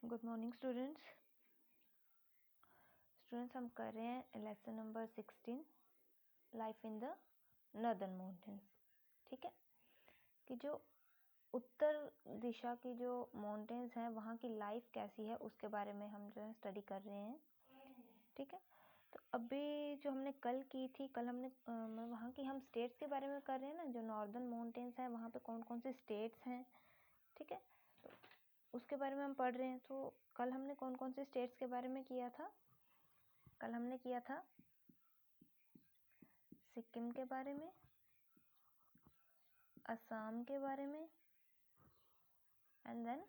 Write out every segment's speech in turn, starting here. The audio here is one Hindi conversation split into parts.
Good morning students. हम कर रहे हैं lesson number 16 life in the northern mountains. ठीक है, कि जो उत्तर दिशा की जो माउंटेन्स हैं वहाँ की लाइफ कैसी है उसके बारे में हम जो है स्टडी कर रहे हैं। ठीक है, तो अभी जो हमने कल की थी, कल हमने वहाँ की हम स्टेट्स के बारे में कर रहे हैं ना, जो नॉर्दर्न माउंटेन्स हैं वहाँ पे कौन कौन से स्टेट्स हैं। ठीक है, तो उसके बारे में हम पढ़ रहे हैं। तो कल हमने कौन कौन से स्टेट्स के बारे में किया था? कल हमने किया था सिक्किम के बारे में, असम के बारे में, एंड देन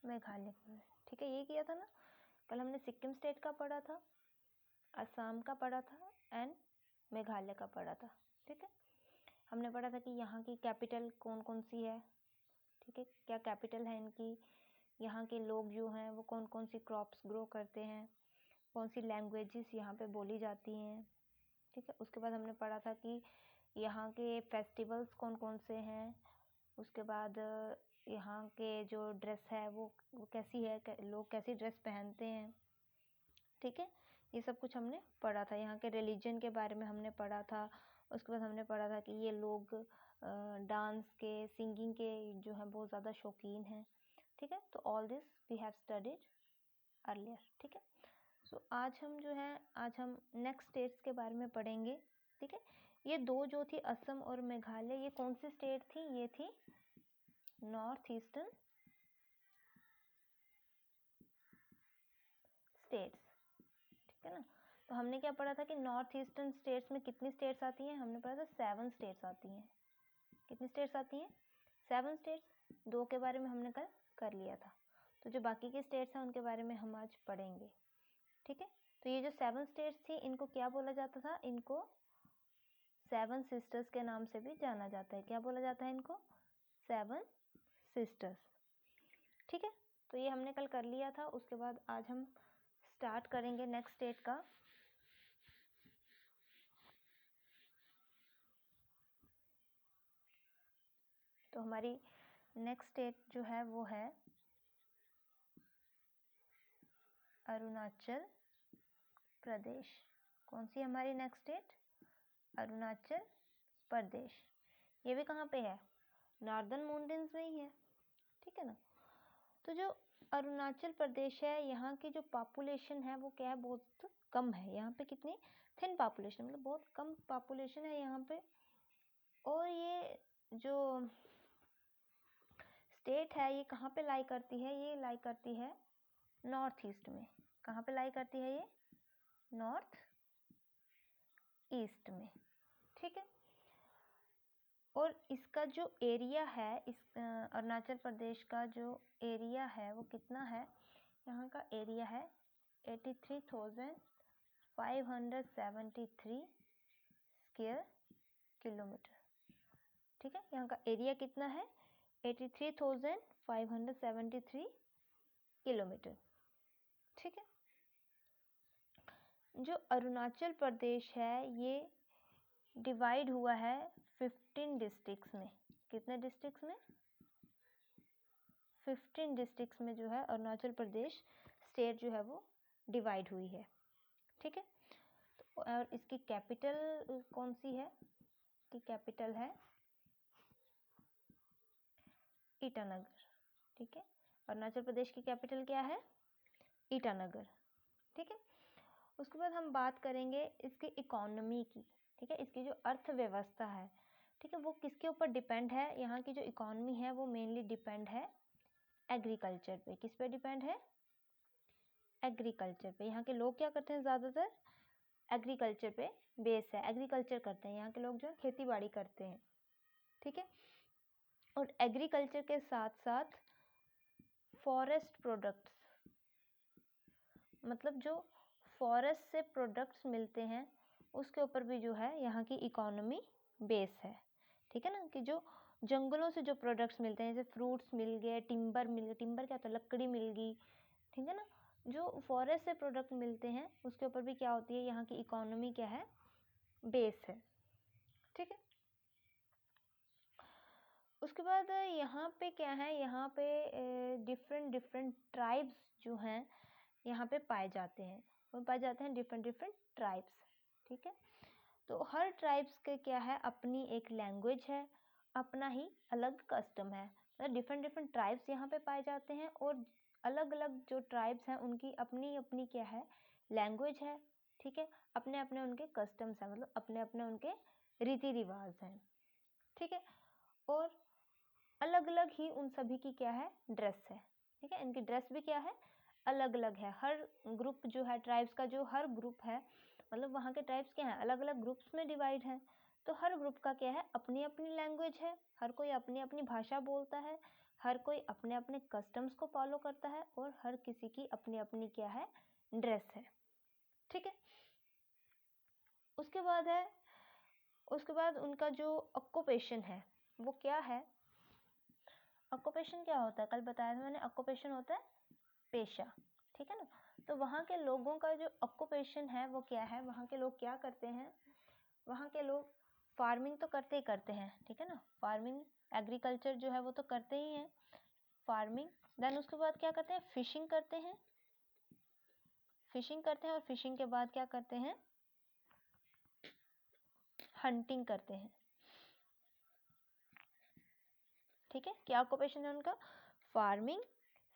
मेघालय के बारे में। ठीक है, ये किया था ना। कल हमने सिक्किम स्टेट का पढ़ा था, असम का पढ़ा था एंड मेघालय का पढ़ा था। ठीक है, हमने पढ़ा था कि यहाँ की कैपिटल कौन कौन सी है। ठीक है, क्या कैपिटल है इनकी, यहाँ के लोग जो हैं वो कौन कौन सी क्रॉप्स ग्रो करते हैं, कौन सी लैंग्वेजेस यहाँ पे बोली जाती हैं। ठीक है, उसके बाद हमने पढ़ा था कि यहाँ के फेस्टिवल्स कौन कौन से हैं। उसके बाद यहाँ के जो ड्रेस है वो कैसी है, लोग कैसी ड्रेस पहनते हैं। ठीक है, ये सब कुछ हमने पढ़ा था। यहाँ के रिलीजन के बारे में हमने पढ़ा था। उसके बाद हमने पढ़ा था कि ये लोग डांस के, सिंगिंग के जो है बहुत ज़्यादा शौकीन हैं। ठीक है, तो all this we have studied earlier. ठीक है, सो आज हम नेक्स्ट स्टेट्स के बारे में पढ़ेंगे। ठीक है, ये दो जो थी असम और मेघालय, ये कौन सी स्टेट थी? ये थी नॉर्थ ईस्टर्न स्टेट्स। ठीक है ना, तो हमने क्या पढ़ा था कि नॉर्थ ईस्टर्न स्टेट्स में कितनी स्टेट्स आती हैं? हमने पढ़ा था 7 स्टेट्स आती हैं। कितनी स्टेट्स आती हैं? 7 स्टेट्स। 2 के बारे में हमने कल कर लिया था, तो जो बाकी के स्टेट्स हैं उनके बारे में हम आज पढ़ेंगे। ठीक है, तो ये जो 7 स्टेट्स थी इनको क्या बोला जाता था? इनको 7 सिस्टर्स के नाम से भी जाना जाता है। क्या बोला जाता है इनको? 7 सिस्टर्स। ठीक है, तो ये हमने कल कर लिया था। उसके बाद आज हम स्टार्ट करेंगे नेक्स्ट स्टेट का। तो हमारी नेक्स्ट स्टेट जो है वो है अरुणाचल प्रदेश। कौन सी हमारी नेक्स्ट स्टेट? अरुणाचल प्रदेश। ये भी कहाँ पे है? नॉर्दर्न माउंटेन्स में ही है। ठीक है ना, तो जो अरुणाचल प्रदेश है यहाँ की जो पॉपुलेशन है वो क्या है? बहुत कम है। यहाँ पे कितनी थिन पॉपुलेशन, मतलब बहुत कम पॉपुलेशन है यहाँ पे। और ये जो स्टेट है ये कहाँ पे लाई करती है? ये लाई करती है नॉर्थ ईस्ट में। कहाँ पे लाई करती है? ये नॉर्थ ईस्ट में। ठीक है, और इसका जो एरिया है, इस अरुणाचल प्रदेश का जो एरिया है वो कितना है? यहाँ का एरिया है 83,573 स्क्वायर किलोमीटर। ठीक है, यहाँ का एरिया कितना है? 83,573 किलोमीटर। ठीक है, जो अरुणाचल प्रदेश है ये डिवाइड हुआ है 15 डिस्ट्रिक्ट्स में। कितने डिस्ट्रिक्ट्स में? 15 डिस्ट्रिक्ट्स में जो है अरुणाचल प्रदेश स्टेट जो है वो डिवाइड हुई है। ठीक है, तो और इसकी कैपिटल कौन सी है? की कैपिटल है ईटानगर। ठीक है, अरुणाचल प्रदेश की कैपिटल क्या है? ईटानगर। ठीक है, उसके बाद हम बात करेंगे इसकी इकोनॉमी की। ठीक है, इसकी जो अर्थव्यवस्था है, ठीक है, वो किसके ऊपर डिपेंड है? यहाँ की जो इकोनॉमी है वो मेनली डिपेंड है एग्रीकल्चर पे। किस पे डिपेंड है? एग्रीकल्चर पे। यहाँ के लोग क्या करते हैं? ज़्यादातर एग्रीकल्चर पे बेस है, एग्रीकल्चर करते हैं। यहाँ के लोग जो है खेती बाड़ी करते हैं। ठीक है, और एग्रीकल्चर के साथ साथ फॉरेस्ट प्रोडक्ट्स, मतलब जो फॉरेस्ट से प्रोडक्ट्स मिलते हैं उसके ऊपर भी जो है यहाँ की इकोनॉमी बेस है। ठीक है ना, कि जो जंगलों से जो प्रोडक्ट्स मिलते हैं, जैसे फ्रूट्स मिल गए, टिम्बर मिल गए। टिम्बर क्या होता है? लकड़ी मिल गई। ठीक है ना, जो फॉरेस्ट से प्रोडक्ट मिलते हैं उसके ऊपर भी क्या होती है? यहाँ की इकोनॉमी क्या है? बेस है। ठीक है, उसके बाद यहाँ पे क्या है, यहाँ पे डिफरेंट ट्राइब्स जो हैं यहाँ पे पाए जाते हैं, वो पाए जाते हैं डिफरेंट ट्राइब्स। ठीक है, तो हर ट्राइब्स के क्या है, अपनी एक लैंग्वेज है, अपना ही अलग कस्टम है। मतलब डिफरेंट ट्राइब्स यहाँ पे पाए जाते हैं और अलग अलग जो ट्राइब्स हैं उनकी अपनी अपनी क्या है, लैंग्वेज है। ठीक है, अपने अपने उनके कस्टम्स हैं, मतलब अपने अपने उनके रीति रिवाज हैं। ठीक है, और अलग अलग ही उन सभी की क्या है, ड्रेस है। ठीक है, इनकी ड्रेस भी क्या है, अलग अलग है। हर ग्रुप जो है ट्राइब्स का, जो हर ग्रुप है, मतलब वहाँ के ट्राइब्स क्या है, अलग अलग ग्रुप्स में डिवाइड है। तो हर ग्रुप का क्या है, अपनी अपनी लैंग्वेज है, हर कोई अपनी अपनी भाषा बोलता है, हर कोई अपने अपने कस्टम्स को फॉलो करता है और हर किसी की अपनी अपनी क्या है, ड्रेस है। ठीक है, उसके बाद है, उसके बाद उनका जो ऑक्यूपेशन है वो क्या है। ऑक्यूपेशन क्या होता है, कल बताया था मैंने, ऑक्यूपेशन होता है पेशा। ठीक है ना, तो वहाँ के लोगों का जो ऑक्यूपेशन है वो क्या है, वहाँ के लोग क्या करते हैं, वहाँ के लोग फार्मिंग तो करते ही करते हैं। ठीक है ना, फार्मिंग एग्रीकल्चर जो है वो तो करते ही हैं, फार्मिंग। देन उसके बाद क्या करते हैं, फिशिंग करते हैं, फिशिंग करते हैं, और फिशिंग के बाद क्या करते हैं, हंटिंग करते हैं। ठीक है, क्या ऑक्यूपेशन है उनका, फार्मिंग,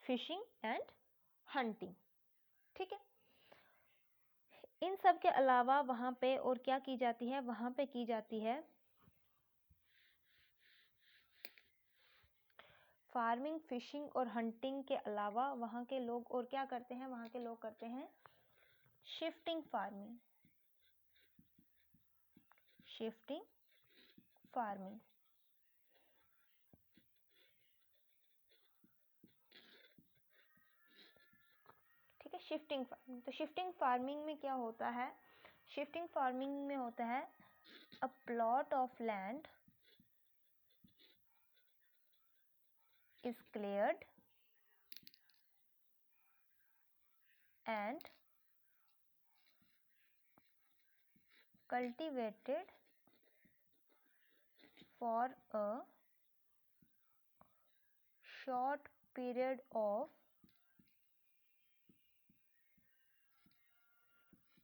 फिशिंग एंड हंटिंग। ठीक है, इन सब के अलावा वहाँ पे और क्या की जाती है, वहाँ पे की जाती है फार्मिंग, फिशिंग और हंटिंग के अलावा वहाँ के लोग और क्या करते हैं, वहाँ के लोग करते हैं शिफ्टिंग फार्मिंग, शिफ्टिंग फार्मिंग। ठीक है, शिफ्टिंग फार्मिंग। तो शिफ्टिंग फार्मिंग में क्या होता है, शिफ्टिंग फार्मिंग में होता है a plot of land is cleared and cultivated for a short period of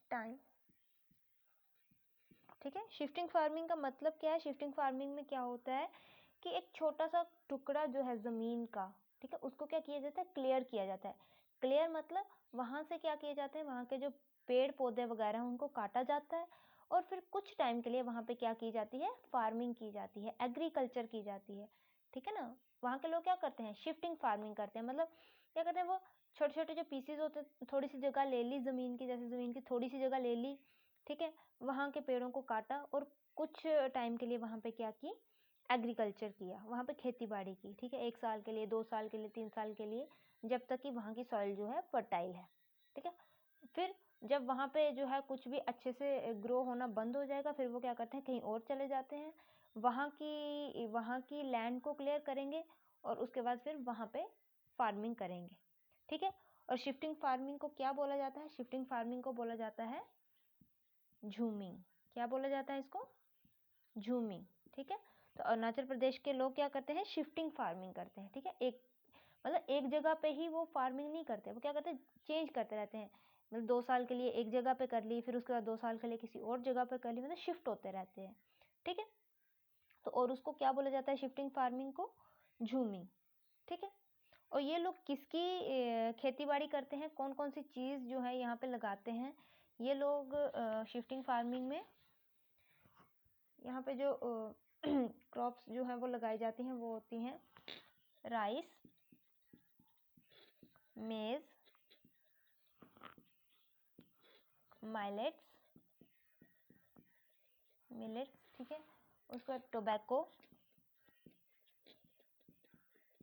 time। ठीक है, शिफ्टिंग फार्मिंग का मतलब क्या है, शिफ्टिंग फार्मिंग में क्या होता है कि एक छोटा सा टुकड़ा जो है ज़मीन का, ठीक है, उसको क्या किया जाता है, क्लियर किया जाता है। क्लियर मतलब वहाँ से क्या किए जाते हैं, वहाँ के जो पेड़ पौधे वगैरह उनको काटा जाता है और फिर कुछ टाइम के लिए वहाँ पे क्या की जाती है, फार्मिंग की जाती है, एग्रीकल्चर की जाती है। ठीक है ना, वहाँ के लोग क्या करते हैं, शिफ्टिंग फार्मिंग करते हैं। मतलब क्या करते हैं, वो छोटे छोटे जो पीसीज होते हैं, थोड़ी सी जगह ले ली ज़मीन की, जैसे ज़मीन की थोड़ी सी जगह ले ली, ठीक है, वहाँ के पेड़ों को काटा और कुछ टाइम के लिए वहाँ पे क्या की, एग्रीकल्चर किया, वहाँ पे खेती बाड़ी की। ठीक है, 1 साल के लिए, 2 साल के लिए, 3 साल के लिए, जब तक कि वहाँ की सॉइल जो है फर्टाइल है। ठीक है, फिर जब वहाँ पे जो है कुछ भी अच्छे से ग्रो होना बंद हो जाएगा, फिर वो क्या करते हैं, कहीं और चले जाते हैं, वहाँ की लैंड को क्लियर करेंगे और उसके बाद फिर वहाँ पे फार्मिंग करेंगे। ठीक है, और शिफ्टिंग फार्मिंग को क्या बोला जाता है, शिफ्टिंग फार्मिंग को बोला जाता है झूमिंग। क्या बोला जाता है इसको, झूमिंग। ठीक है, तो अरुणाचल प्रदेश के लोग क्या करते हैं, शिफ्टिंग फार्मिंग करते हैं। ठीक है, एक मतलब एक जगह पे ही वो फार्मिंग नहीं करते, वो क्या करते हैं, चेंज करते रहते हैं। मतलब 2 साल के लिए एक जगह पे कर ली, फिर उसके बाद 2 साल के लिए किसी और जगह पे कर ली, मतलब शिफ्ट होते रहते हैं। ठीक है, तो और उसको क्या बोला जाता है, शिफ्टिंग फार्मिंग को झूमिंग। ठीक है, और ये लोग किसकी खेती बाड़ी करते हैं, कौन कौन सी चीज़ जो है यहाँ पे लगाते हैं ये लोग शिफ्टिंग फार्मिंग में। यहाँ पे जो क्रॉप्स जो है वो लगाई जाती हैं वो होती हैं राइस, मेज, मिलेट्स। ठीक है, उसके बाद टोबैको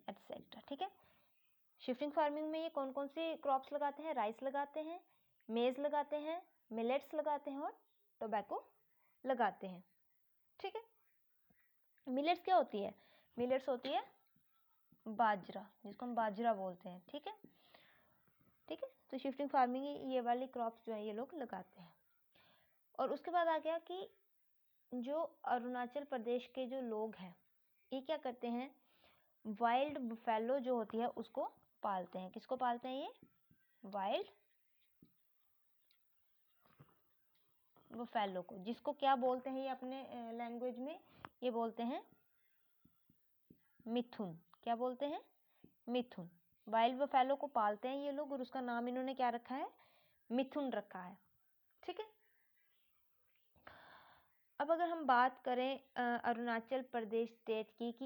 एटसेट्रा। ठीक है, शिफ्टिंग फार्मिंग में ये कौन कौन सी क्रॉप्स लगाते हैं, राइस लगाते हैं, मेज लगाते हैं, मिलेट्स लगाते हैं और टोबैको लगाते हैं। ठीक है, मिलेट्स क्या होती है, मिलेट्स होती है बाजरा, जिसको हम बाजरा बोलते हैं। ठीक है, ठीक है, तो शिफ्टिंग फार्मिंग ये वाली क्रॉप्स जो है ये लोग लगाते हैं। और उसके बाद आ गया कि जो अरुणाचल प्रदेश के जो लोग हैं ये क्या करते हैं, वाइल्ड बफेलो जो होती है उसको पालते हैं। किसको पालते हैं? ये वाइल्ड बफेलो को, जिसको क्या बोलते हैं ये अपने लैंग्वेज में, ये बोलते हैं मिथुन। क्या बोलते हैं? मिथुन। वाइल्ड बफेलो को पालते हैं ये लोग और उसका नाम इन्होंने क्या रखा है? मिथुन रखा है। ठीक है। अब अगर हम बात करें अरुणाचल प्रदेश स्टेट की कि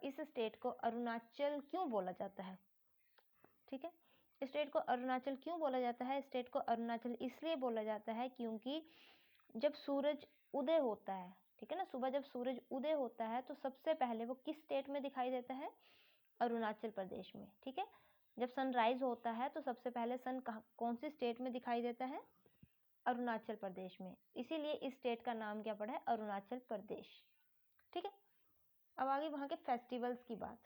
इस स्टेट को अरुणाचल क्यों बोला जाता है। ठीक है। स्टेट को अरुणाचल क्यों बोला जाता है? स्टेट को अरुणाचल इसलिए बोला जाता है क्योंकि जब सूरज उदय होता है, ठीक है ना, सुबह जब सूरज उदय होता है तो सबसे पहले वो किस स्टेट में दिखाई देता है? अरुणाचल प्रदेश में। ठीक है। जब सनराइज होता है तो सबसे पहले सन कौन सी स्टेट में दिखाई देता है? अरुणाचल प्रदेश में। इसीलिए इस स्टेट का नाम क्या पड़ा है? अरुणाचल प्रदेश। ठीक है। अब आगे वहाँ के फेस्टिवल्स की बात।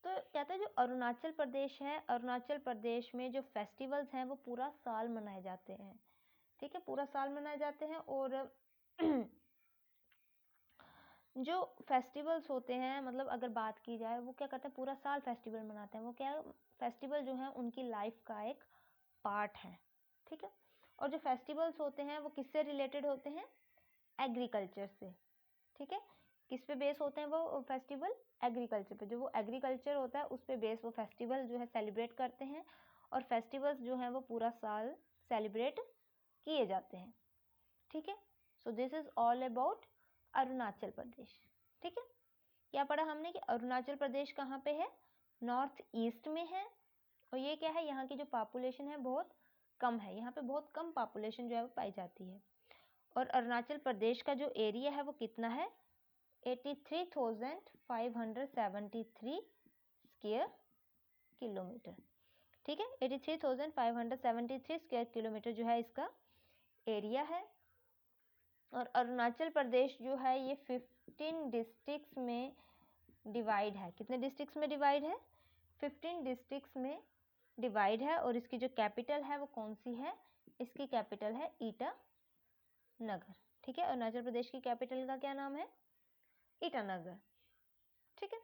तो कहते हैं जो अरुणाचल प्रदेश है, अरुणाचल प्रदेश में जो फेस्टिवल्स हैं वो पूरा साल मनाए जाते हैं। ठीक है, पूरा साल मनाए जाते हैं। और जो फेस्टिवल्स होते हैं, मतलब अगर बात की जाए, वो क्या करते हैं? पूरा साल फेस्टिवल मनाते हैं। वो क्या, फेस्टिवल जो है उनकी लाइफ का एक पार्ट है। ठीक है। और जो फेस्टिवल्स होते हैं वो किससे रिलेटेड होते हैं? एग्रीकल्चर से। ठीक है। किस पे बेस होते हैं वो फेस्टिवल? एग्रीकल्चर पे। जो वो एग्रीकल्चर होता है उस पे बेस वो फेस्टिवल जो है सेलिब्रेट करते हैं। और फेस्टिवल्स जो हैं वो पूरा साल सेलिब्रेट किए जाते हैं। ठीक है। So this is all about Arunachal Pradesh. ठीक है। क्या पढ़ा हमने कि अरुणाचल प्रदेश कहाँ पे है? नॉर्थ ईस्ट में है। और ये क्या है, यहाँ की जो पॉपुलेशन है बहुत कम है। यहाँ पे बहुत कम पॉपुलेशन जो है वो पाई जाती है। और अरुणाचल प्रदेश का जो एरिया है वो कितना है? 83,573 स्क्वायर किलोमीटर। ठीक है। 83,573 स्क्वायर किलोमीटर जो है इसका एरिया है। और अरुणाचल प्रदेश जो है ये 15 डिस्ट्रिक्ट्स में डिवाइड है। कितने डिस्ट्रिक्ट्स में डिवाइड है? 15 डिस्ट्रिक्ट्स में डिवाइड है। और इसकी जो कैपिटल है वो कौन सी है? इसकी कैपिटल है ईटानगर। ठीक है। अरुणाचल प्रदेश की कैपिटल का क्या नाम है? ईटानगर। ठीक है।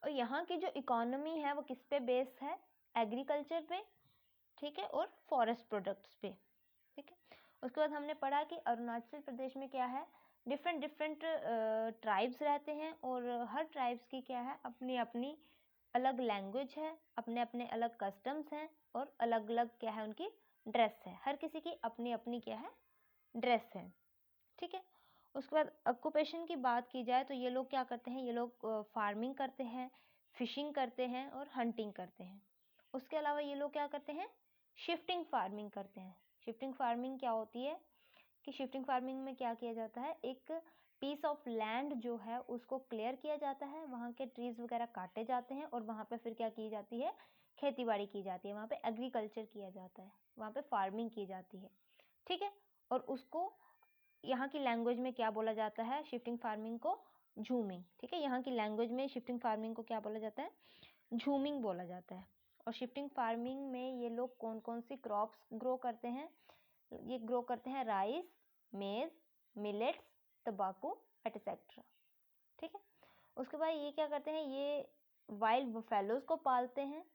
और यहाँ की जो इकोनॉमी है वो किस पे बेस है? एग्रीकल्चर पे। ठीक है। और फॉरेस्ट प्रोडक्ट्स पे। ठीक है। उसके बाद हमने पढ़ा कि अरुणाचल प्रदेश में क्या है, डिफरेंट डिफरेंट ट्राइब्स रहते हैं। और हर ट्राइब्स की क्या है, अपनी अपनी अलग लैंग्वेज है, अपने अपने अलग कस्टम्स हैं और अलग अलग क्या है उनकी ड्रेस है। हर किसी की अपनी अपनी क्या है, ड्रेस है। ठीक है। उसके बाद ऑक्यूपेशन की बात की जाए तो ये लोग क्या करते हैं, ये लोग फार्मिंग करते हैं, फिशिंग करते हैं और हंटिंग करते हैं। उसके अलावा ये लोग क्या करते हैं, शिफ्टिंग फार्मिंग करते हैं। शिफ्टिंग फार्मिंग क्या होती है कि शिफ्टिंग फार्मिंग में क्या किया जाता है, एक पीस ऑफ लैंड जो है उसको क्लियर किया जाता है, वहाँ के ट्रीज वगैरह काटे जाते हैं और वहाँ पे फिर क्या की जाती है, खेती बाड़ी की जाती है, वहाँ पे एग्रीकल्चर किया जाता है, वहाँ पे फार्मिंग की जाती है। ठीक है। और उसको यहाँ की लैंग्वेज में क्या बोला जाता है, शिफ्टिंग फार्मिंग को झूमिंग। ठीक है। यहाँ की लैंग्वेज में शिफ्टिंग फार्मिंग को क्या बोला जाता है, झूमिंग बोला जाता है। और शिफ्टिंग फार्मिंग में ये लोग कौन कौन सी क्रॉप्स ग्रो करते हैं, ये ग्रो करते हैं राइस, मेज, मिलेट्स, तंबाकू एटसेट्रा। ठीक है। उसके बाद ये क्या करते हैं, ये वाइल्ड बफेलोज को पालते हैं।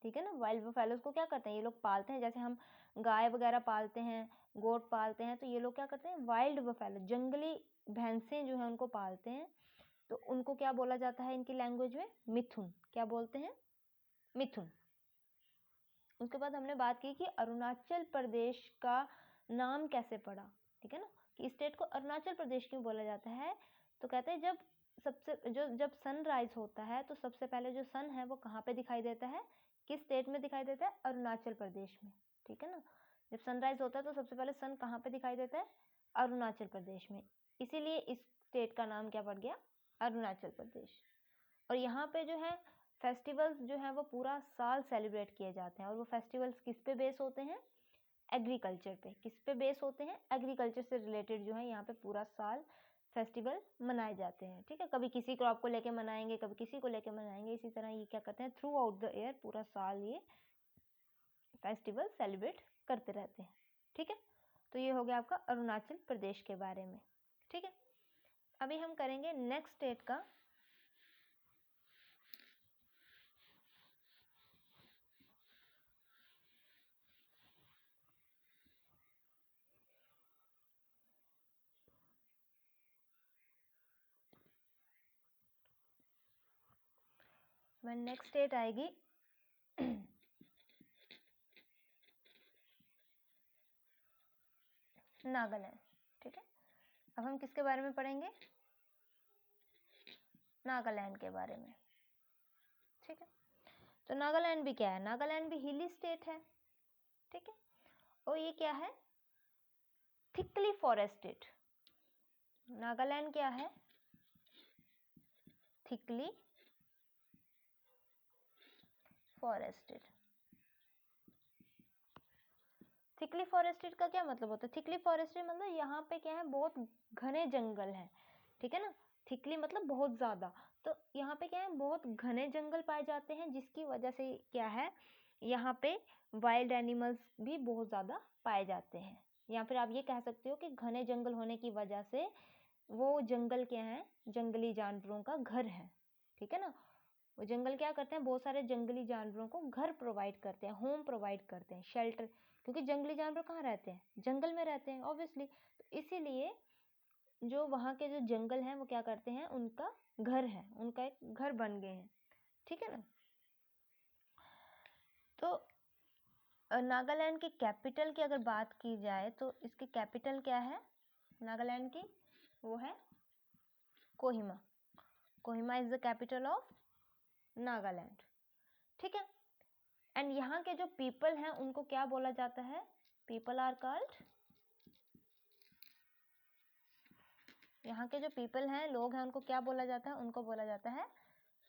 ठीक है ना, वाइल्ड बफेलोज को क्या करते हैं, ये लोग पालते हैं। जैसे हम गाय वगैरह पालते हैं, गोट पालते हैं, तो ये लोग क्या करते हैं, वाइल्ड बफेलो जंगली भैंसें जो है उनको पालते हैं। तो उनको क्या बोला जाता है इनकी लैंग्वेज में, मिथुन। क्या बोलते हैं, मिथुन। उसके बाद हमने बात की कि अरुणाचल प्रदेश का नाम कैसे पड़ा। ठीक है ना, कि स्टेट को अरुणाचल प्रदेश क्यों बोला जाता है। तो कहते हैं जब सनराइज होता है तो सबसे पहले जो सन है वो कहाँ पे दिखाई देता है, किस स्टेट में दिखाई देता है, अरुणाचल प्रदेश में। ठीक है ना, जब सनराइज होता है तो सबसे पहले सन कहाँ पे दिखाई देता है, अरुणाचल प्रदेश में। इसीलिए इस स्टेट का नाम क्या पड़ गया, अरुणाचल प्रदेश। और यहाँ पे जो है फेस्टिवल्स जो है वो पूरा साल सेलिब्रेट किए जाते हैं। और वो फेस्टिवल्स किस पे बेस होते हैं, एग्रीकल्चर पे। किस पे बेस होते हैं, एग्रीकल्चर से रिलेटेड जो है यहाँ पे पूरा साल फेस्टिवल मनाए जाते हैं। ठीक है। कभी किसी क्रॉप को लेके मनाएंगे, कभी किसी को लेके मनाएंगे। इसी तरह ये क्या करते हैं, थ्रू आउट द ईयर पूरा साल ये फेस्टिवल सेलिब्रेट करते रहते हैं। ठीक है। तो ये हो गया आपका अरुणाचल प्रदेश के बारे में। ठीक है। अभी हम करेंगे नेक्स्ट स्टेट का। नेक्स्ट स्टेट आएगी नागालैंड। ठीक है, अब हम किसके बारे में पढ़ेंगे? नागालैंड के बारे में। ठीक है, तो नागालैंड भी क्या है? नागालैंड भी हिली स्टेट है। ठीक है, और ये क्या है? Thickly forested. नागालैंड क्या है? Thickly forested. थिकली फॉरेस्टेड का क्या मतलब होता है? थिकली फॉरेस्टेड मतलब यहाँ पे क्या है, बहुत घने जंगल है। ठीक है ना, थिकली मतलब बहुत ज़्यादा, तो यहाँ पे क्या है, बहुत घने जंगल पाए जाते हैं, जिसकी वजह से क्या है, यहाँ पे वाइल्ड एनिमल्स भी बहुत ज़्यादा पाए जाते हैं। या फिर आप ये कह सकते हो कि घने जंगल होने की वजह से वो जंगल क्या है, जंगली जानवरों का घर है। ठीक है ना, वो जंगल क्या करते हैं, बहुत सारे जंगली जानवरों को घर प्रोवाइड करते हैं, होम प्रोवाइड करते हैं, शेल्टर, क्योंकि जंगली जानवर कहाँ रहते हैं? जंगल में रहते हैं ऑब्वियसली। तो इसीलिए जो वहाँ के जो जंगल हैं वो क्या करते हैं, उनका घर है, उनका एक घर बन गए हैं। ठीक है ना, तो नागालैंड की कैपिटल की अगर बात की जाए तो इसकी कैपिटल क्या है नागालैंड की? वो है Kohima. Kohima is the capital of Nagaland. ठीक है, एंड यहाँ के जो पीपल हैं उनको क्या बोला जाता है? पीपल आर कॉल्ड, यहाँ के जो पीपल हैं, लोग हैं, उनको क्या बोला जाता है? उनको बोला जाता है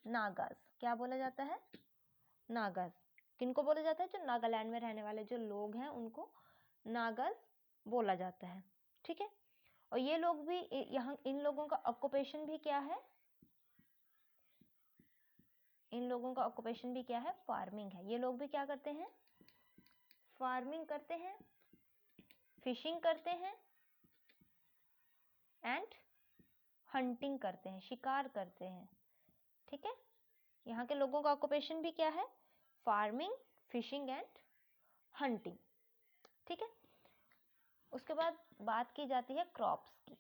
नागाज। क्या बोला जाता है? नागाज। किनको बोला जाता है? जो नागालैंड में रहने वाले जो लोग हैं उनको नागाज बोला जाता है। ठीक है, और ये लोग भी यहाँ, इन लोगों का ऑक्यूपेशन भी क्या है? इन लोगों का ऑक्यूपेशन भी क्या है? फार्मिंग है। ये लोग भी क्या करते हैं? फार्मिंग करते हैं, फिशिंग करते हैं एंड हंटिंग करते हैं, शिकार करते हैं। ठीक है, यहाँ के लोगों का ऑक्यूपेशन भी क्या है? Farming, fishing and hunting. ठीक है, उसके बाद बात की जाती है क्रॉप्स की,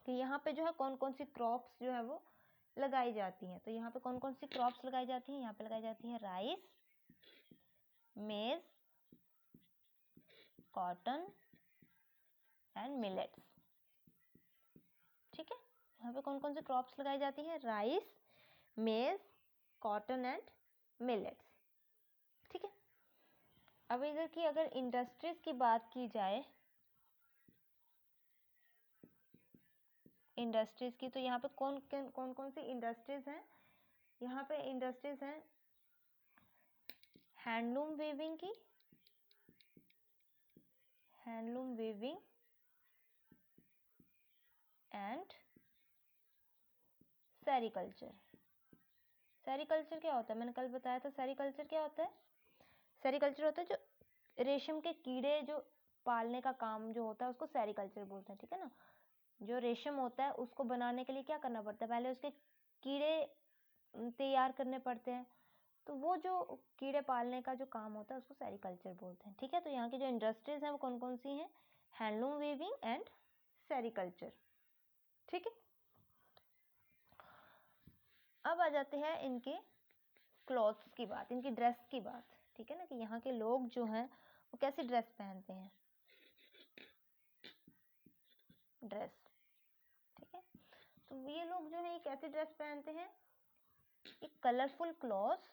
कि यहाँ पे जो है कौन कौन सी क्रॉप्स जो है वो लगाई जाती हैं। तो यहाँ पे कौन कौन सी क्रॉप्स लगाई जाती हैं? यहाँ पे लगाई जाती है राइस, मेज, कॉटन एंड मिलेट्स। ठीक है, यहाँ पे कौन कौन सी क्रॉप्स लगाई जाती हैं? राइस, मेज, कॉटन एंड मिलेट्स। ठीक है, अब इधर की अगर इंडस्ट्रीज की बात की जाए, इंडस्ट्रीज की, तो यहाँ पे कौन कौन सी इंडस्ट्रीज हैं? यहाँ पे इंडस्ट्रीज हैं हैंडलूम वीविंग की, handloom weaving and sericulture. Sericulture क्या होता है? मैंने कल बताया था सेरिकल्चर क्या होता है। सेरिकल्चर होता है जो रेशम के कीड़े जो पालने का काम जो होता है उसको सेरिकल्चर बोलते हैं। ठीक है ना, जो रेशम होता है उसको बनाने के लिए क्या करना पड़ता है? पहले उसके कीड़े तैयार करने पड़ते हैं, तो वो जो कीड़े पालने का जो काम होता है उसको सेरिकल्चर बोलते हैं। ठीक है, तो यहाँ की जो इंडस्ट्रीज हैं वो कौन कौन सी हैं? Handloom weaving and sericulture. ठीक है, अब आ जाते हैं इनके क्लॉथ्स की बात, इनकी ड्रेस की बात। ठीक है ना, कि यहाँ के लोग जो हैं वो कैसी ड्रेस पहनते हैं? ड्रेस। ठीक है, तो ये लोग जो है ये कैसी ड्रेस पहनते हैं? एक colourful clothes,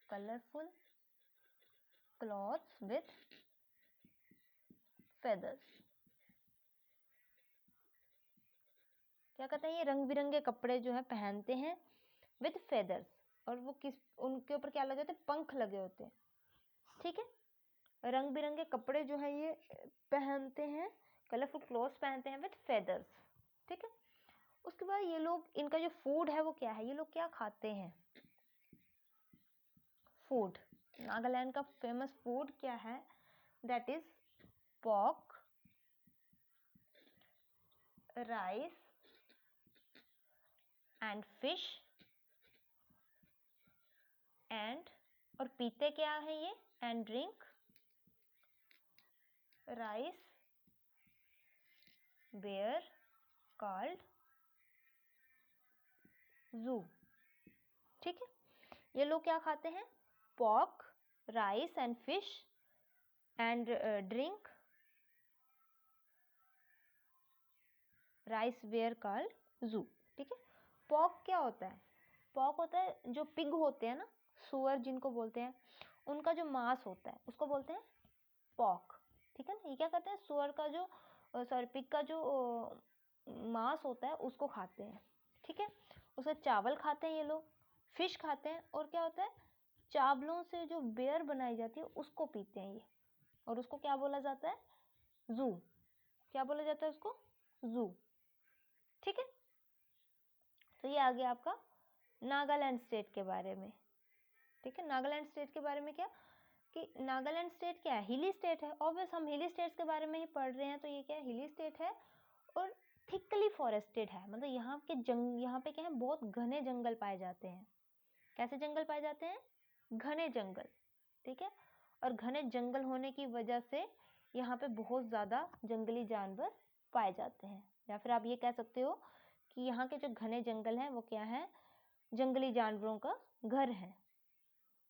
colourful clothes with feathers. क्या कहते हैं? ये रंग बिरंगे कपड़े जो है पहनते हैं विथ फेदर्स, और वो किस, उनके ऊपर क्या लगे होते हैं? पंख लगे होते हैं। ठीक है, रंग बिरंगे कपड़े जो है ये पहनते हैं, कलरफुल क्लॉथ्स पहनते हैं विथ फेदर्स। ठीक है, उसके बाद ये लोग, इनका जो फूड है वो क्या है? ये लोग क्या खाते हैं? फूड, नागालैंड का फेमस फूड क्या है? That is pork, rice and fish and, और पीते क्या है ये, and drink rice beer called Zu. ठीक है, ये लोग क्या खाते हैं, pork, rice and fish and drink rice beer called Zu. ठीक है, पॉर्क क्या होता है, पॉर्क होता है जो पिग होते हैं ना, सुअर जिनको बोलते हैं, उनका जो मांस होता है उसको बोलते हैं पॉर्क। ठीक है ना, ये क्या करते हैं, सुअर का जो सॉरी पिग का जो मांस होता है उसको खाते हैं। ठीक है, उसका चावल खाते हैं ये लोग, फिश खाते हैं, और क्या होता है, चावलों से जो बेयर बनाई जाती है उसको पीते हैं ये, और उसको क्या बोला जाता है, जू। क्या बोला जाता है उसको, जू। ठीक है, तो ये आ गया आपका नागालैंड स्टेट के बारे में। ठीक है, नागालैंड स्टेट के बारे में क्या, कि नागालैंड स्टेट क्या है, हिली स्टेट है। ऑब्वियस हम हिली स्टेट्स के बारे में ही पढ़ रहे हैं, तो ये क्या है, हिली स्टेट है और थिकली फॉरेस्टेड है। मतलब यहाँ पे क्या है, बहुत घने जंगल पाए जाते हैं। कैसे जंगल पाए जाते हैं, घने जंगल। ठीक है, और घने जंगल होने की वजह से यहाँ पे बहुत ज़्यादा जंगली जानवर पाए जाते हैं, या फिर आप ये कह सकते हो कि यहाँ के जो घने जंगल हैं वो क्या है, जंगली जानवरों का घर है।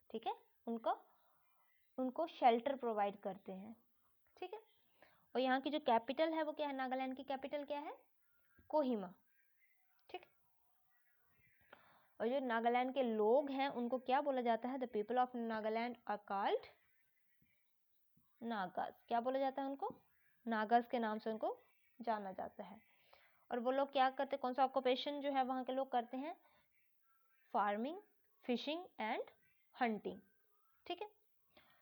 ठीक है, उनको शेल्टर प्रोवाइड करते हैं। ठीक है, और यहाँ की जो कैपिटल है वो क्या है, नागालैंड की कैपिटल क्या है, कोहिमा। ठीक, और जो नागालैंड के लोग हैं उनको क्या बोला जाता है, the people of Nagaland are called Nagas. क्या बोला जाता है उनको, नागास के नाम से उनको जाना जाता है। और वो लोग क्या करते हैं, कौन सा ऑक्यूपेशन जो है वहाँ के लोग करते हैं, फार्मिंग, फिशिंग एंड हंटिंग। ठीक है,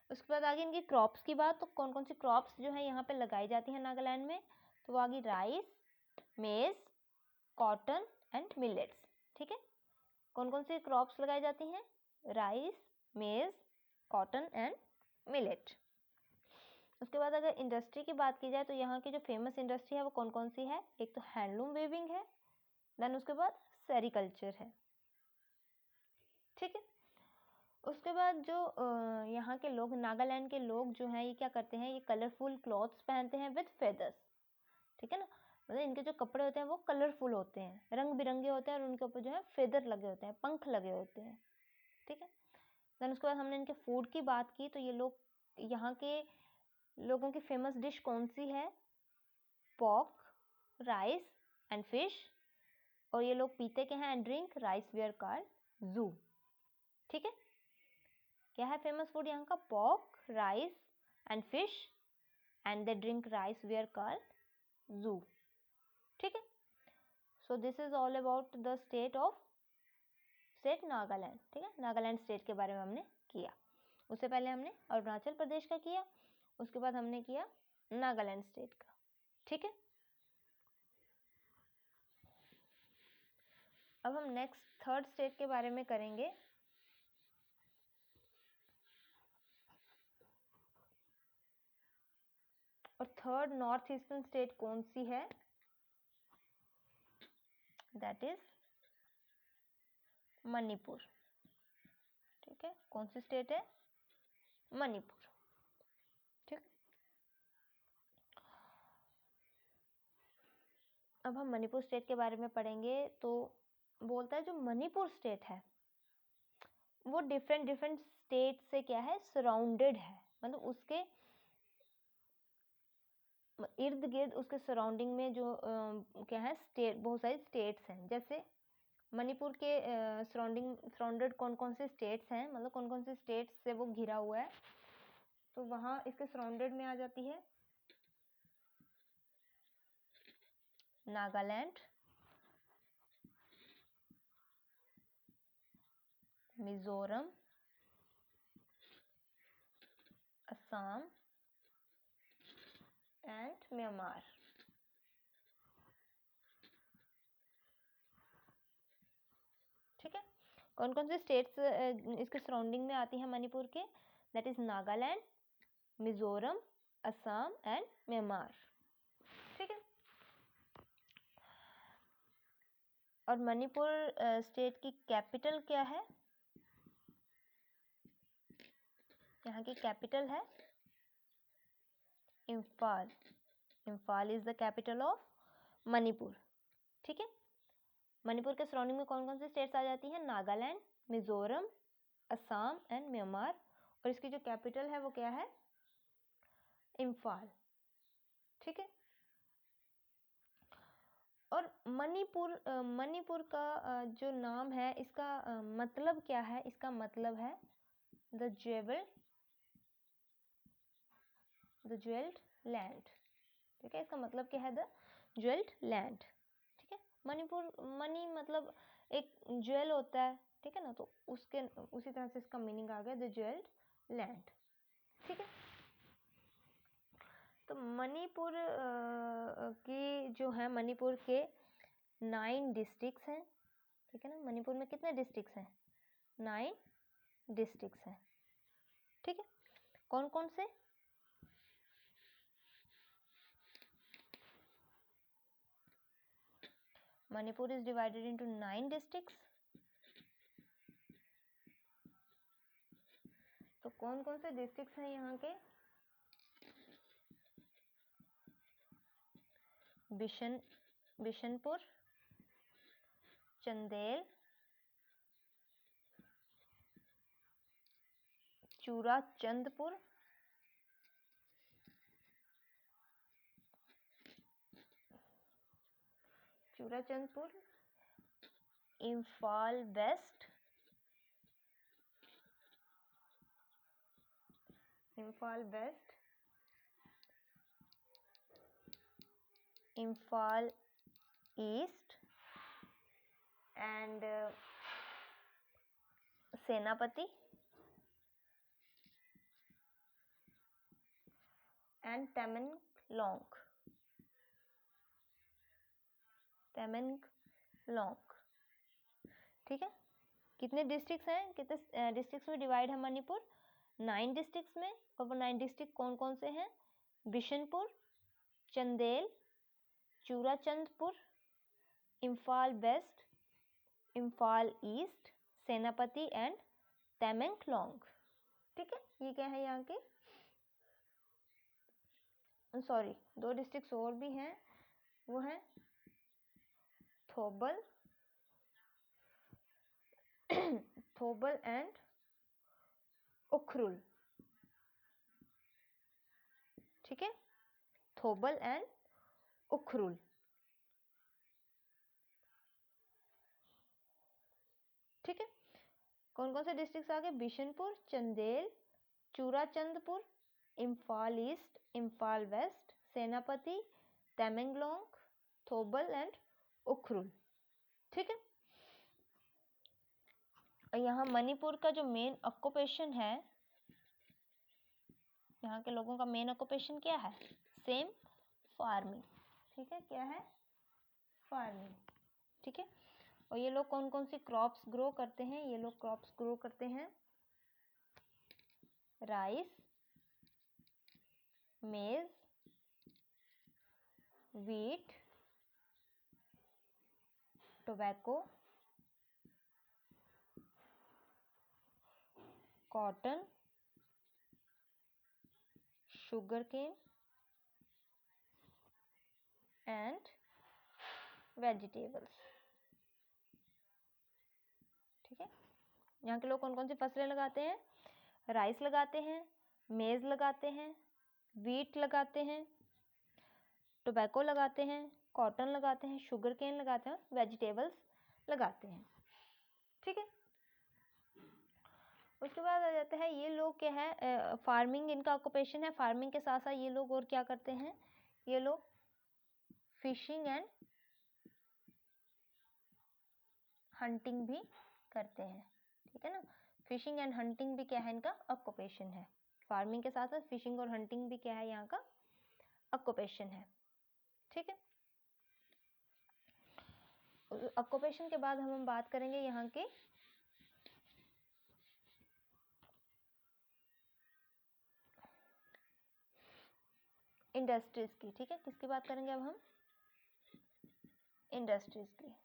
उसके बाद आगे इनकी क्रॉप्स की बात, तो कौन कौन सी क्रॉप्स जो है यहाँ पे लगाई जाती है नागालैंड में, तो वो आगे राइस, मेज, कॉटन एंड मिलेट्स। ठीक है, कौन कौन सी क्रॉप्स लगाई जाती हैं, राइस, मेज, कॉटन एंड मिलेट। उसके बाद अगर इंडस्ट्री की बात की जाए तो यहाँ की जो फेमस इंडस्ट्री है वो कौन कौन सी है, एक तो हैंडलूम वीविंग है, देन उसके बाद सेरिकल्चर है। ठीक है, उसके बाद जो यहाँ के लोग, नागालैंड के लोग जो हैं ये क्या करते हैं, ये कलरफुल क्लॉथ्स पहनते हैं विद फेदर्स। ठीक है ना, मतलब इनके जो कपड़े होते हैं वो कलरफुल होते हैं, रंग बिरंगे होते हैं, और उनके ऊपर जो है फेदर लगे होते हैं, पंख लगे होते हैं। ठीक है, देन उसके बाद हमने इनके फूड की बात की, तो ये लोग, यहाँ के लोगों की फेमस डिश कौन सी है, पॉर्क, राइस एंड फिश, और ये लोग पीते क्या हैं, and drink rice where called Zu. ठीक है, क्या है फेमस फूड यहाँ का, pork, rice and fish and they drink rice where called Zu. ठीक है, so this is all about the state Nagaland. ठीक है, नागालैंड स्टेट के बारे में हमने किया। उससे पहले हमने अरुणाचल प्रदेश का किया, उसके बाद हमने किया नागालैंड स्टेट का। ठीक है, अब हम नेक्स्ट थर्ड स्टेट के बारे में करेंगे। और थर्ड नॉर्थ ईस्टर्न स्टेट कौन सी है, दैट इज मणिपुर। ठीक है, कौन सी स्टेट है, मणिपुर। ठीक, अब हम मणिपुर स्टेट के बारे में पढ़ेंगे। तो बोलता है जो मणिपुर स्टेट है वो डिफरेंट डिफरेंट स्टेट से क्या है, सराउंडेड है। मतलब उसके इर्द गिर्द, उसके सराउंडिंग में जो क्या है, स्टेट, बहुत सारी स्टेट्स हैं। जैसे मणिपुर के सराउंडेड कौन कौन से स्टेट्स हैं, मतलब कौन कौन से स्टेट्स से वो घिरा हुआ है, तो वहाँ इसके सराउंडेड में आ जाती है नागालैंड, मिजोरम, असम एंड म्यांमार। ठीक है, कौन कौन से स्टेट्स इसके सराउंडिंग में आती हैं मणिपुर के, that is Nagaland, Mizoram, Assam and Myanmar. ठीक है, और मणिपुर स्टेट की कैपिटल क्या है? यहाँ की कैपिटल है Imphal. Imphal is the capital of Manipur. ठीक है, मणिपुर के सराउंडिंग में कौन कौन सी स्टेट्स आ जाती हैं? Nagaland, Mizoram, Assam and Myanmar. और इसकी जो कैपिटल है वो क्या है? इम्फाल। ठीक है, और मणिपुर का जो नाम है इसका मतलब क्या है? इसका मतलब है द ज्वेल्ड लैंड। ठीक है, इसका मतलब क्या है? The jewelled land. ठीक है, मणिपुर, मणि मतलब एक ज्वेल होता है, ठीक है ना, तो उसी तरह से इसका मीनिंग आ गया द ज्वेल्ड लैंड। ठीक है, तो मणिपुर की जो है, मणिपुर के 9 डिस्ट्रिक्ट्स हैं। ठीक है ना, मणिपुर में कितने डिस्ट्रिक्ट्स हैं? 9 डिस्ट्रिक्ट्स हैं। ठीक है, कौन कौन से? Manipur is divided into 9 districts. तो कौन कौन से डिस्ट्रिक्ट्स हैं यहाँ के? Bishnupur, Chandel, Churachandpur, Imphal West, Imphal East and Senapati and Tamenglong. ठीक है, कितने डिस्ट्रिक्ट्स हैं? कितने डिस्ट्रिक्ट्स में डिवाइड है मणिपुर? 9 डिस्ट्रिक्ट्स में। और वो 9 डिस्ट्रिक्ट कौन कौन से हैं? बिशनपुर, चंदेल, चूराचंदपुर, इम्फाल वेस्ट, इम्फाल ईस्ट, सेनापति एंड तमेंगलोंग। ठीक है, ये क्या है यहाँ के? सॉरी, 2 डिस्ट्रिक्ट्स और भी हैं, वो हैं थोबल एंड उखरुल। ठीक है, थोबल एंड उखरुल। ठीक है, कौन कौन से डिस्ट्रिक्ट्स आ गए? बिशनपुर, चंदेल, चूराचंदपुर, इम्फाल ईस्ट, इम्फाल वेस्ट, सेनापति, तमेंगलोंग, थोबल एंड उखरुल। ठीक है, और यहाँ मणिपुर का जो मेन ऑक्यूपेशन है, यहाँ के लोगों का मेन ऑक्यूपेशन क्या है? Same, farming. ठीक है, क्या है? फार्मिंग। ठीक है, और ये लोग कौन कौन सी क्रॉप्स ग्रो करते हैं? ये लोग क्रॉप्स ग्रो करते हैं राइस, मेज, wheat, tobacco, cotton, sugarcane and vegetables। ठीक है, यहाँ के लोग कौन कौन सी फसलें लगाते हैं? राइस लगाते हैं, मेज लगाते हैं, वीट लगाते हैं, टोबैको लगाते हैं, कॉटन लगाते हैं, शुगर केन लगाते हैं, वेजिटेबल्स लगाते हैं। ठीक है, उसके बाद आ जाता है ये लोग क्या है? फार्मिंग इनका ऑक्यूपेशन है। फार्मिंग के साथ साथ ये लोग और क्या करते हैं? ये लोग फिशिंग एंड हंटिंग भी करते हैं। ठीक है ना, फिशिंग एंड हंटिंग भी क्या है? इनका ऑक्यूपेशन है। फार्मिंग के साथ साथ फिशिंग और हंटिंग भी क्या है? यहाँ का ऑक्यूपेशन है। ठीक है, ऑक्यूपेशन के बाद हम बात करेंगे यहाँ के इंडस्ट्रीज की। ठीक है, किसकी बात करेंगे अब हम? इंडस्ट्रीज की।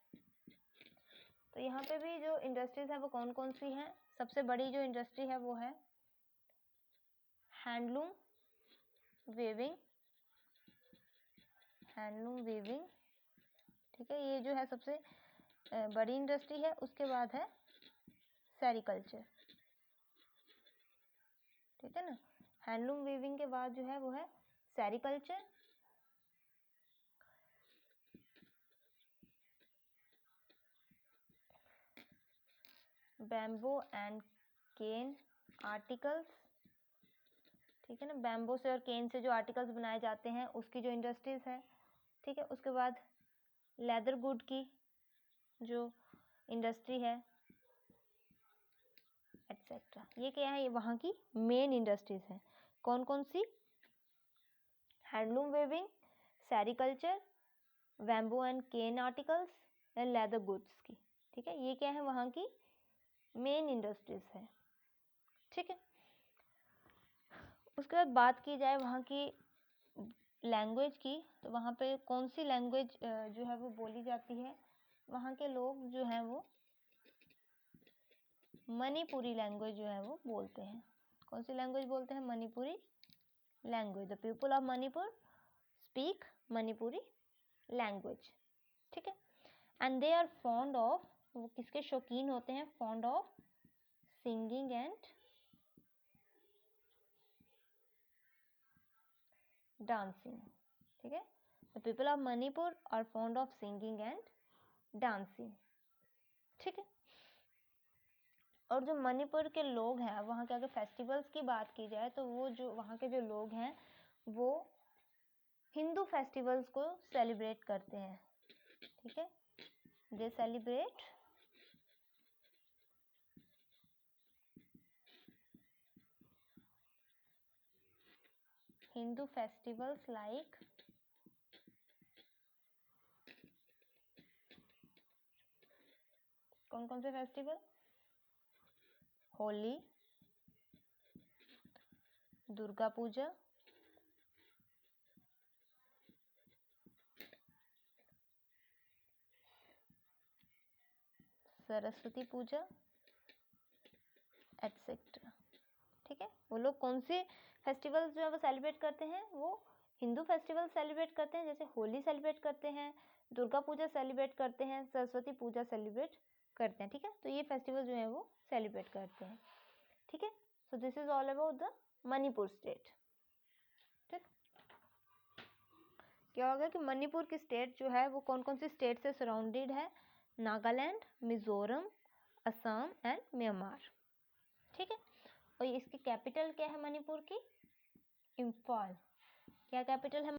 तो यहाँ पे भी जो इंडस्ट्रीज है वो कौन कौन सी हैं? सबसे बड़ी जो इंडस्ट्री है वो है हैंडलूम वेविंग, ठीक है, ये जो है सबसे बड़ी इंडस्ट्री है। उसके बाद है सेरिकल्चर, ठीक है ना। हैंडलूम वीविंग के बाद जो है वो है sericulture, bamboo and cane articles, ठीक है ना, बैम्बो से और केन से जो आर्टिकल्स बनाए जाते हैं उसकी जो इंडस्ट्रीज है, ठीक है। उसके बाद लेदर गुड की जो इंडस्ट्री है एटसेट्रा। ये क्या है? ये वहाँ की मेन इंडस्ट्रीज हैं। कौन कौन सी? Handloom weaving, sericulture, bamboo and cane articles and leather goods की, ठीक है। ये क्या है? वहाँ की मेन इंडस्ट्रीज है, ठीक है। उसके बाद बात की जाए वहाँ की लैंग्वेज की, तो वहाँ पे कौन सी लैंग्वेज जो है वो बोली जाती है? वहाँ के लोग जो हैं वो मणिपुरी लैंग्वेज जो है वो बोलते हैं। कौन सी लैंग्वेज बोलते हैं? Manipuri language. The people of Manipur speak Manipuri language, ठीक है। And they are fond of, वो किसके शौकीन होते हैं? Fond of singing and dancing, ठीक है। The people of Manipur are fond of singing and dancing, ठीक है। और जो मणिपुर के लोग हैं, वहाँ के अगर फेस्टिवल्स की बात की जाए तो वो जो वहाँ के जो लोग हैं वो हिंदू फेस्टिवल्स को सेलिब्रेट करते हैं, ठीक है। दे सेलिब्रेट हिंदू फेस्टिवल्स लाइक कौन कौन से फेस्टिवल? होली, दुर्गा पूजा, सरस्वती पूजा एटसेट्रा, ठीक है। वो लोग कौन से फेस्टिवल्स जो है वो सेलिब्रेट करते हैं? वो हिंदू फेस्टिवल सेलिब्रेट करते हैं, जैसे होली सेलिब्रेट करते हैं, दुर्गा पूजा सेलिब्रेट करते हैं, सरस्वती पूजा सेलिब्रेट करते हैं, ठीक है। तो ये फेस्टिवल जो है वो सेलिब्रेट करते हैं, ठीक है। So this is all about the Manipur state, ठीक। क्या होगा कि मणिपुर की स्टेट जो है वो कौन कौन सी स्टेट से सराउंडेड है? नागालैंड, मिजोरम, असम एंड म्यांमार, ठीक है। और इसकी कैपिटल क्या है मणिपुर की? इम्फाल। क्या कैपिटल है?